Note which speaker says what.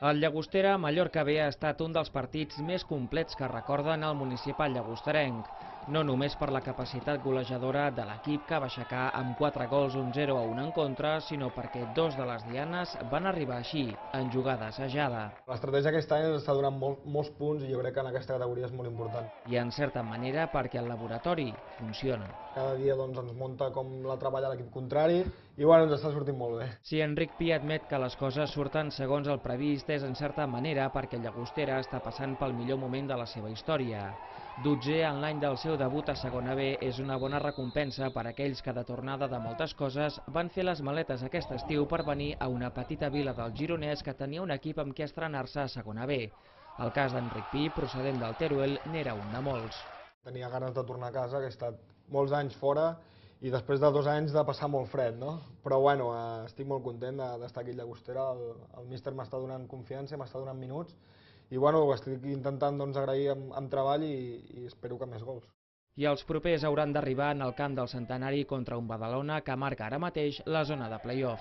Speaker 1: El Llagostera Mallorca B ha estat un dels partits més complets que recorden el municipal llagosterenc. No només per la capacitat golejadora de l'equip que va aixecar amb 4 gols un 0-1 en contra, sinó perquè dos de les dianes van arribar així, en jugada assajada.
Speaker 2: L'estratègia aquest any ens està donant molts punts i jo crec que en aquesta categoria és molt important.
Speaker 1: I en certa manera perquè el laboratori funciona.
Speaker 2: Cada dia ens munta com la treballa l'equip contrari i bueno, ens està sortint molt bé.
Speaker 1: Si Enric Pi admet que les coses surten segons el previst és en certa manera perquè el Llagostera està passant pel millor moment de la seva història. 12è en l'any del seu debut a segona B és una bona recompensa per a aquells que de tornada de moltes coses van fer les maletes aquest estiu per venir a una petita vila del Gironès que tenia un equip amb què estrenar-se a segona B. El cas d'Enric Pi, procedent del Teruel, n'era un de molts.
Speaker 2: Tenia ganes de tornar a casa, que he estat molts anys fora i després de 2 anys de passar molt fred, no? Però bueno, estic molt content d'estar aquí a Llagostera, el míster m'està donant confiança, m'està donant minuts i bueno, ho estic intentant agrair amb treball i espero que més gols.
Speaker 1: I els propers hauran d'arribar en el camp del Centenari contra un Badalona que marca ara mateix la zona de play-off.